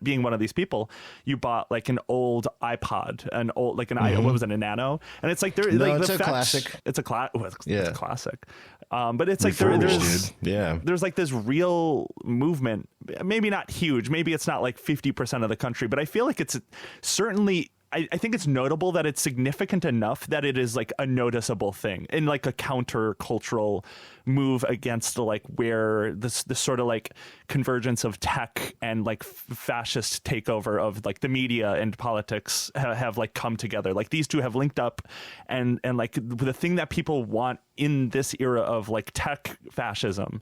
being one of these people, you bought like an old iPod, what was it, a Nano? And it's like it's a classic. It's a classic. But it's like there's like this real movement. Maybe not huge. Maybe it's not like 50% of the country, but I feel like it's certainly. I think it's notable that it's significant enough that it is like a noticeable thing in like a counter-cultural move against where this sort of like convergence of tech and like fascist takeover of like the media and politics have like come together. Like these two have linked up, and like the thing that people want in this era of like techno-fascism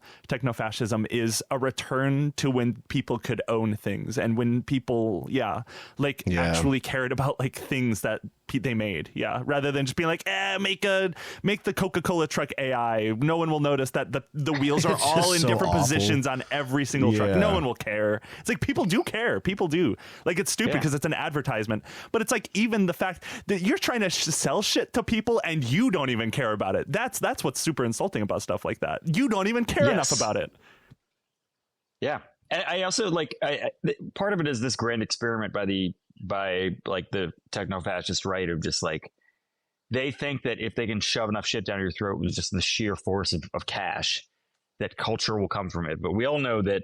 is a return to when people could own things and when people actually cared about like things that they made, rather than just being like, make the Coca-Cola truck AI. No one will notice that the wheels are all in different positions on every single truck. No one will care. It's like people do care. People do. Like it's stupid because it's an advertisement, but it's like even the fact that you're trying to sell shit to people and you don't even care about it. That's what's super insulting about stuff like that. You don't even care enough about it. Yeah, and I also part of it is this grand experiment by like the techno-fascist right of just like they think that if they can shove enough shit down your throat with just the sheer force of cash, that culture will come from it. But we all know that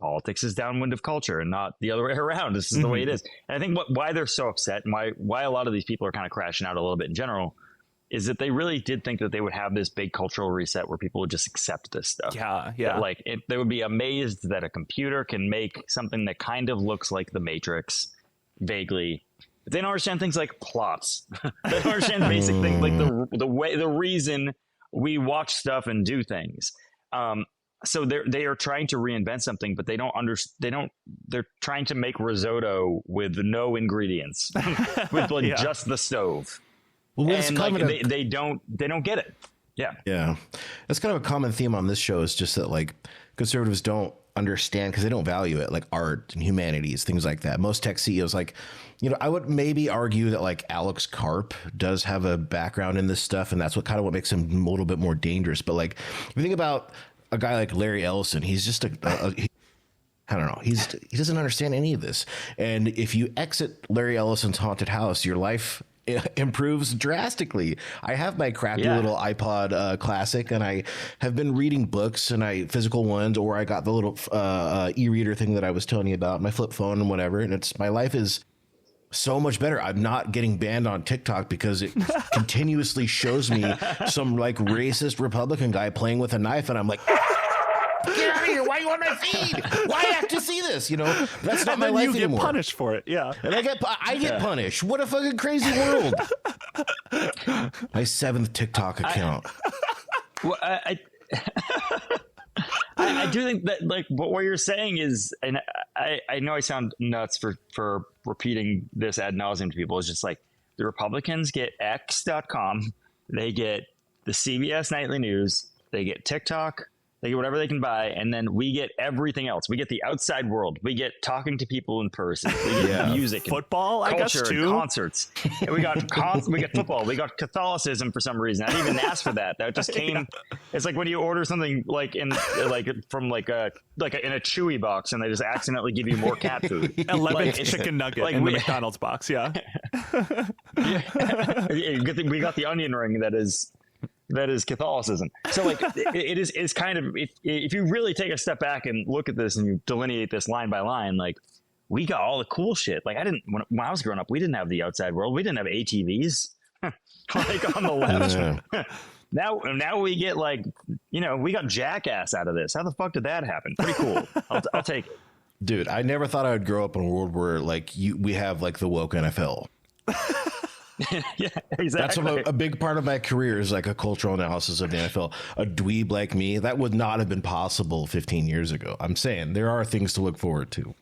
politics is downwind of culture and not the other way around. This is the way it is. And I think why they're so upset and why a lot of these people are kind of crashing out a little bit in general is that they really did think that they would have this big cultural reset where people would just accept this stuff. Yeah. That, they would be amazed that a computer can make something that kind of looks like the Matrix vaguely. But they don't understand things like plots. They don't understand basic things like the reason we watch stuff and do things. So they are trying to reinvent something, but they're trying to make risotto with no ingredients, with just the stove. Well, and they don't get it. Yeah. That's kind of a common theme on this show is just that like conservatives don't understand because they don't value it, like art and humanities, things like that. Most tech CEOs, like, I would maybe argue that like Alex Karp does have a background in this stuff, and that's what makes him a little bit more dangerous. But like, if you think about a guy like Larry Ellison, he's just I don't know. He doesn't understand any of this. And if you exit Larry Ellison's haunted house, your life improves drastically. I have my crappy little iPod Classic, and I have been reading books, and physical ones, or I got the little e-reader thing that I was telling you about, my flip phone and whatever. And my life is so much better. I'm not getting banned on TikTok because it continuously shows me some like racist Republican guy playing with a knife, and I'm like, get out of here! Why are you on my feed? Why I have to see this? That's not my life anymore. You get punished for it, and I get punished. What a fucking crazy world! My 7th TikTok account. I do think that like what you're saying is, and I know I sound nuts for repeating this ad nauseum to people. It's just like the Republicans get X.com, they get the CBS Nightly News, they get TikTok. They get whatever they can buy, and then we get everything else. We get the outside world. We get talking to people in person. We get music, football, and I guess too. Concerts. And we got football. We got Catholicism for some reason. I didn't even ask for that. That just came. It's like when you order something like in in a Chewy box, and they just accidentally give you more cat food. 11th chicken nugget in the McDonald's box. Yeah. We got the onion ring that is Catholicism. So like it's kind of, if you really take a step back and look at this and you delineate this line by line, like we got all the cool shit. Like when I was growing up, we didn't have the outside world. We didn't have ATVs like on the left. Now we get like, we got Jackass out of this. How the fuck did that happen? Pretty cool. I'll take it. Dude, I never thought I would grow up in a world where like we have like the woke NFL. Yeah, exactly. That's a big part of my career is like a cultural analysis of the NFL. A dweeb like me, that would not have been possible 15 years ago. I'm saying there are things to look forward to.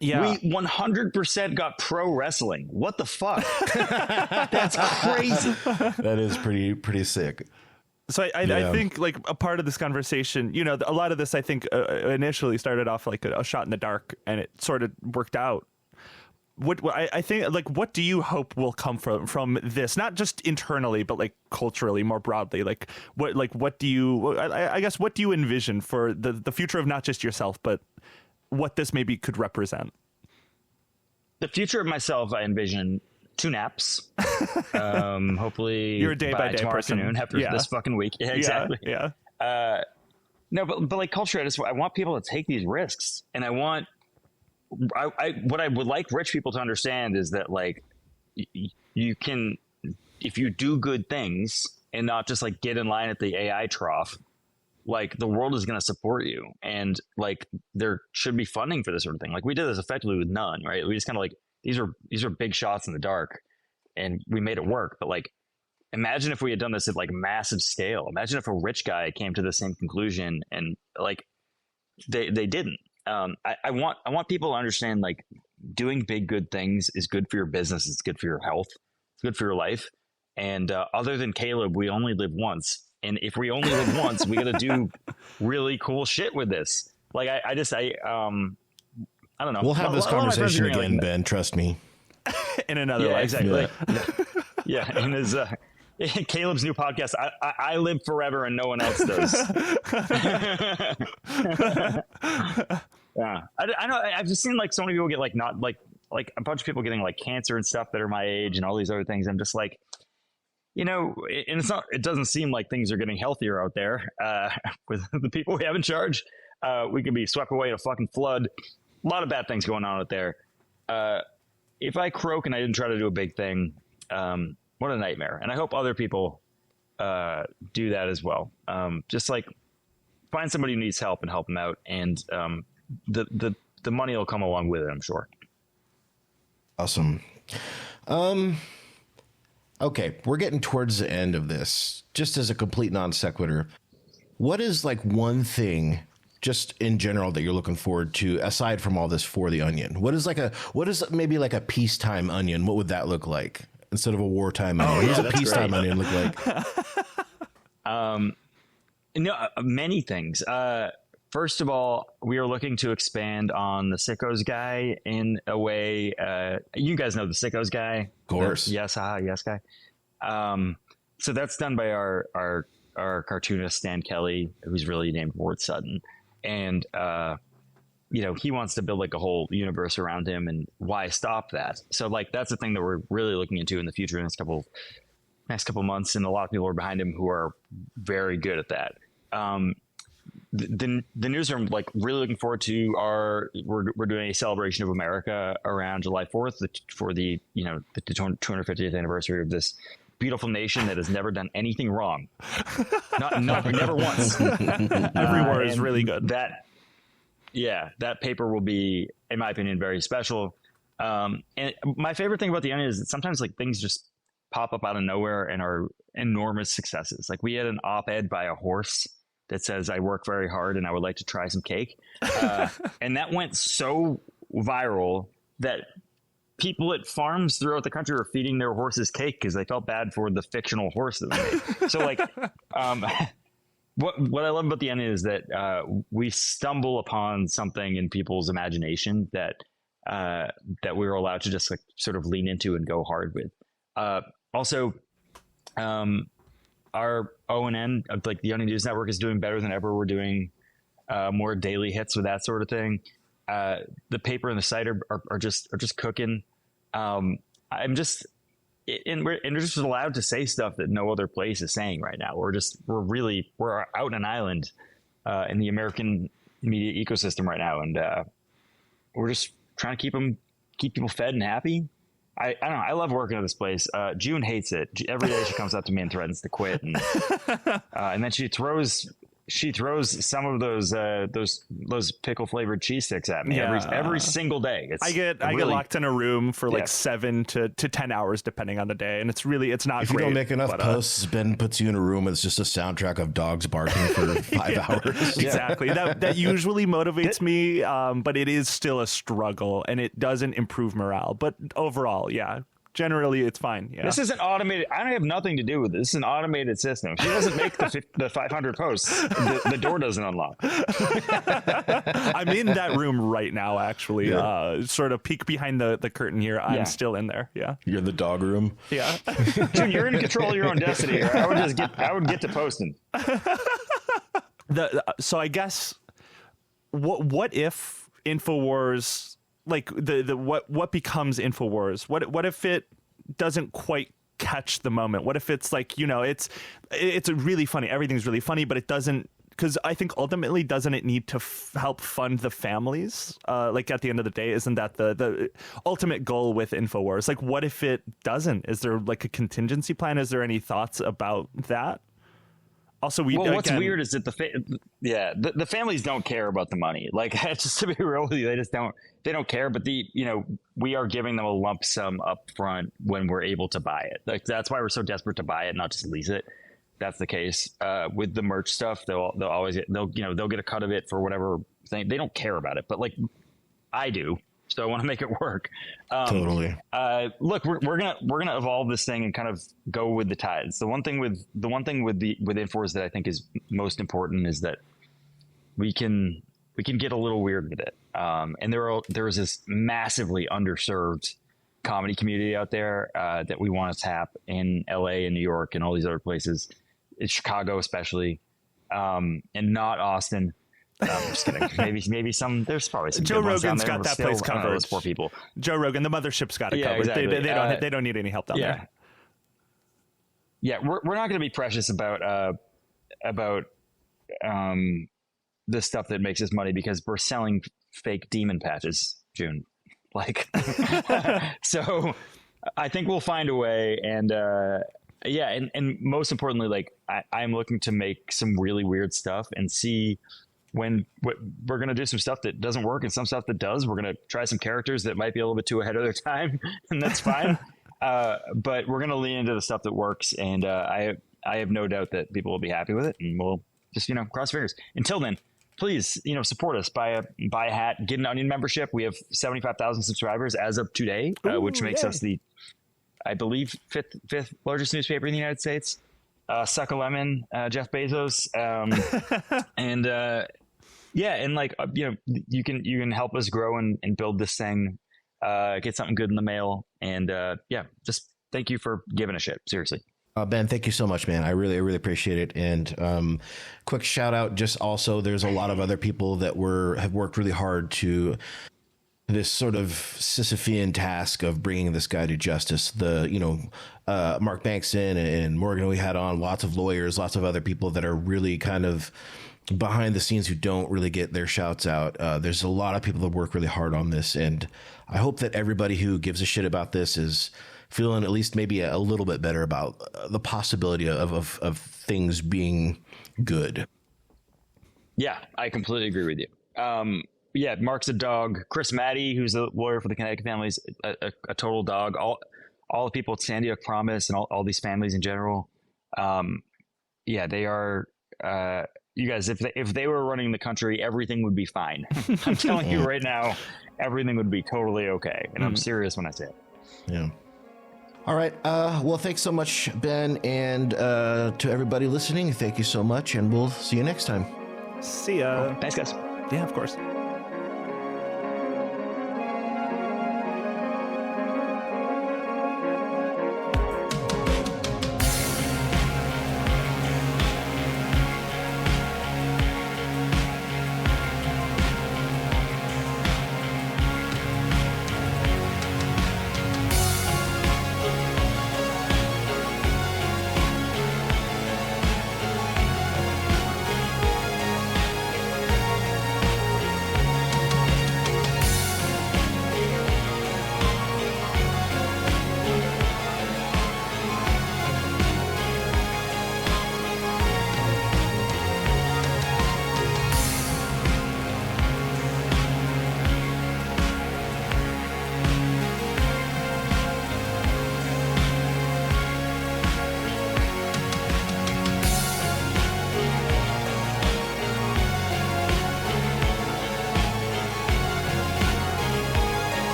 Yeah. We 100% got pro wrestling. What the fuck? That's crazy. That is pretty sick. So I think like a part of this conversation, you know, a lot of this, I think initially started off like a shot in the dark, and it sort of worked out. What I think, like, what do you hope will come from this? Not just internally, but like culturally, more broadly. Like what do you? I guess what do you envision for the future of not just yourself, but what this maybe could represent? The future of myself, I envision 2 naps. Hopefully, you're a day by day person. Afternoon after this fucking week. Yeah, exactly. Yeah. No, but like culture, I want people to take these risks, and I want. What I would like rich people to understand is that like you can, if you do good things and not just like get in line at the AI trough, like the world is going to support you, and like there should be funding for this sort of thing. Like we did this effectively with none, right? We just kind of like these are big shots in the dark, and we made it work. But like, imagine if we had done this at like massive scale. Imagine if a rich guy came to the same conclusion, and like they didn't. I want people to understand like doing big good things is good for your business. It's good for your health. It's good for your life. And other than Caleb, we only live once. And if we only live once, we got to do really cool shit with this. Like I don't know. We'll have this conversation again, like, Ben. Trust me. In another life. Exactly. Yeah. In his Caleb's new podcast, I live forever and no one else does. Yeah, I know. I've just seen like so many people get like not like a bunch of people getting like cancer and stuff that are my age and all these other things. I'm just like, you know, and it's not. It doesn't seem like things are getting healthier out there with the people we have in charge. We could be swept away in a fucking flood. A lot of bad things going on out there. If I croak and I didn't try to do a big thing, what a nightmare. And I hope other people do that as well. Just like find somebody who needs help and help them out. And the money will come along with it, I'm sure. Awesome. Okay, we're getting towards the end of this. Just as a complete non sequitur, what is like one thing just in general that you're looking forward to aside from all this for the Onion? What is maybe like a peacetime Onion? What would that look like instead of a wartime Onion? What does a peacetime Onion look like? Many things. First of all, we are looking to expand on the Sickos guy in a way. You guys know the Sickos guy, of course. Yes guy. So that's done by our cartoonist Stan Kelly, who's really named Ward Sutton, and he wants to build like a whole universe around him. And why stop that? So like that's the thing that we're really looking into in the future, in the next couple months, and a lot of people are behind him who are very good at that. The news I'm like really looking forward to we're doing a celebration of America around July 4th for the 250th anniversary of this beautiful nation that has never done anything wrong. Never once. Every war is really good. That paper will be, in my opinion, very special. And my favorite thing about the Onion is that sometimes like things just pop up out of nowhere and are enormous successes. Like we had an op-ed by a horse that says, "I work very hard and I would like to try some cake." And that went so viral that people at farms throughout the country were feeding their horses cake because they felt bad for the fictional horse that they made. So like, what I love about the Onion is that we stumble upon something in people's imagination that we were allowed to just like sort of lean into and go hard with. Also, our ONN, like the Onion News Network, is doing better than ever. We're doing more daily hits with that sort of thing. The paper and the site are just cooking. We're just allowed to say stuff that no other place is saying right now. We're out in an island in the American media ecosystem right now, and we're just trying to keep people fed and happy. I don't know. I love working at this place. June hates it. Every day she comes up to me and threatens to quit, and then she throws she throws some of those pickle flavored cheese sticks at me every single day. I get locked in a room for like 7 to 10 hours depending on the day, and it's not if great. You don't make enough posts, Ben puts you in a room and it's just a soundtrack of dogs barking for 5 hours. Exactly. That usually motivates me, but it is still a struggle and it doesn't improve morale. But overall, generally it's fine. Yeah. This is an automated. I have nothing to do with this. This is an automated system. If she doesn't make the 500 posts, the door doesn't unlock. I'm in that room right now, actually. Sort of peek behind the curtain here. I'm still in there. Yeah. You're in the dog room. Yeah. Dude, you're in control of your own destiny. I would get to posting. So I guess what if Infowars, like what becomes Infowars? What if it doesn't quite catch the moment? What if it's like, it's really funny. Everything's really funny, but it doesn't, because I think ultimately doesn't it need to help fund the families? Like at the end of the day, isn't that the ultimate goal with Infowars? Like, what if it doesn't? Is there like a contingency plan? Is there any thoughts about that? Also, what's weird is that the families don't care about the money. Like, just to be real with you, they don't care. But we are giving them a lump sum up front when we're able to buy it. Like, that's why we're so desperate to buy it, not just lease it. That's the case with the merch stuff. They'll get a cut of it for whatever thing. They don't care about it, but like I do. So I want to make it work. Totally. Look, we're gonna evolve this thing and kind of go with the tides. The one thing with Infowars that I think is most important is that we can get a little weird with it. And there is this massively underserved comedy community out there that we want to tap in LA and New York and all these other places, in Chicago especially, and not Austin. No, I'm just kidding. Maybe there's probably some Joe Rogan's got that place covered. Those poor people. Joe Rogan, the mothership's got it covered. Exactly. They don't need any help down there. Yeah, we're not going to be precious about the stuff that makes us money, because we're selling fake demon patches, June. Like, so I think we'll find a way. And and most importantly, like I'm looking to make some really weird stuff and see when we're going to do some stuff that doesn't work and some stuff that does. We're going to try some characters that might be a little bit too ahead of their time, and that's fine. But we're going to lean into the stuff that works. And I have no doubt that people will be happy with it, and we'll just, cross fingers. Until then, please, support us, buy a hat, get an Onion membership. We have 75,000 subscribers as of today, which makes us the, I believe, fifth largest newspaper in the United States. Suck a lemon, Jeff Bezos. And like, you can help us grow and build this thing, get something good in the mail. And just thank you for giving a shit. Seriously. Ben, thank you so much, man. I really, really appreciate it. And quick shout out. Just also, there's a lot of other people that have worked really hard to this sort of Sisyphean task of bringing this guy to justice. Mark Bankston and Morgan, we had on lots of lawyers, lots of other people that are really kind of behind the scenes who don't really get their shouts out. There's a lot of people that work really hard on this. And I hope that everybody who gives a shit about this is feeling at least maybe a little bit better about the possibility of things being good. Yeah, I completely agree with you. Mark's a dog. Chris Maddy, who's a lawyer for the Connecticut families, a total dog. All the people at Sandy Hook Promise and all these families in general. They are. You guys, if they were running the country, everything would be fine. I'm telling you right now, everything would be totally okay. And I'm serious when I say it. Yeah. All right. Well, thanks so much, Ben, and to everybody listening, thank you so much, and we'll see you next time. See ya. Thanks, guys. Yeah, of course.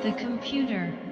The computer